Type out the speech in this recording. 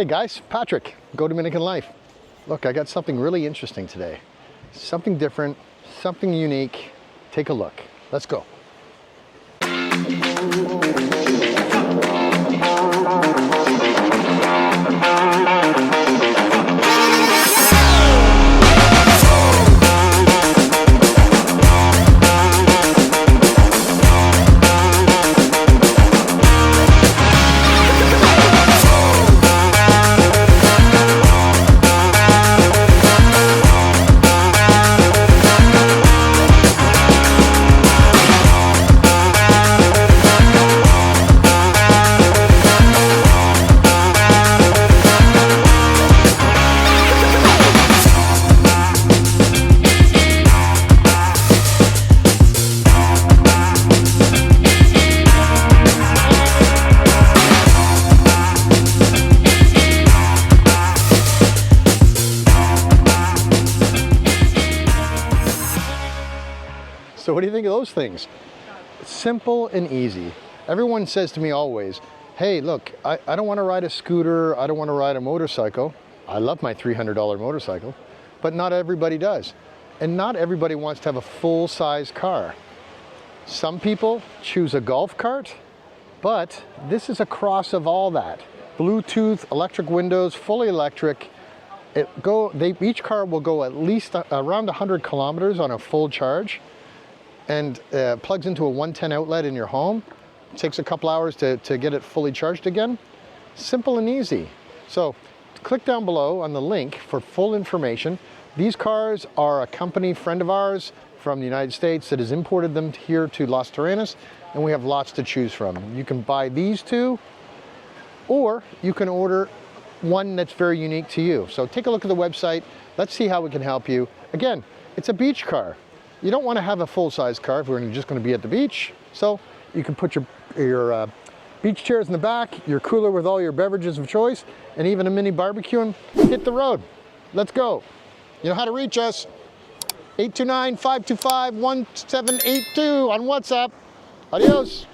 Hey guys, Patrick, Go Dominican Life. Look, I got something really interesting today. Something different, something unique. Take a look. Let's go. So what do you think of those things? Simple and easy. Everyone says to me always, hey, look, I don't want to ride a scooter. I don't want to ride a motorcycle. I love my $300 motorcycle, but not everybody does. And not everybody wants to have a full-size car. Some people choose a golf cart, but this is a cross of all that. Bluetooth, electric windows, fully electric. Each car will go at least around 100 kilometers on a full charge, and plugs into a 110 outlet in your home. It takes a couple hours to get it fully charged again. Simple and easy. So click down below on the link for full information. These cars are a company friend of ours from the United States that has imported them here to Las Terrenas, and we have lots to choose from. You can buy these two, or you can order one that's very unique to you. So take a look at the website. Let's see how we can help you. Again, it's a beach car. You don't want to have a full-size car if we're just going to be at the beach. So you can put your beach chairs in the back, your cooler with all your beverages of choice, and even a mini barbecue, and hit the road. Let's go. You know how to reach us. 829-525-1782 on WhatsApp. Adios.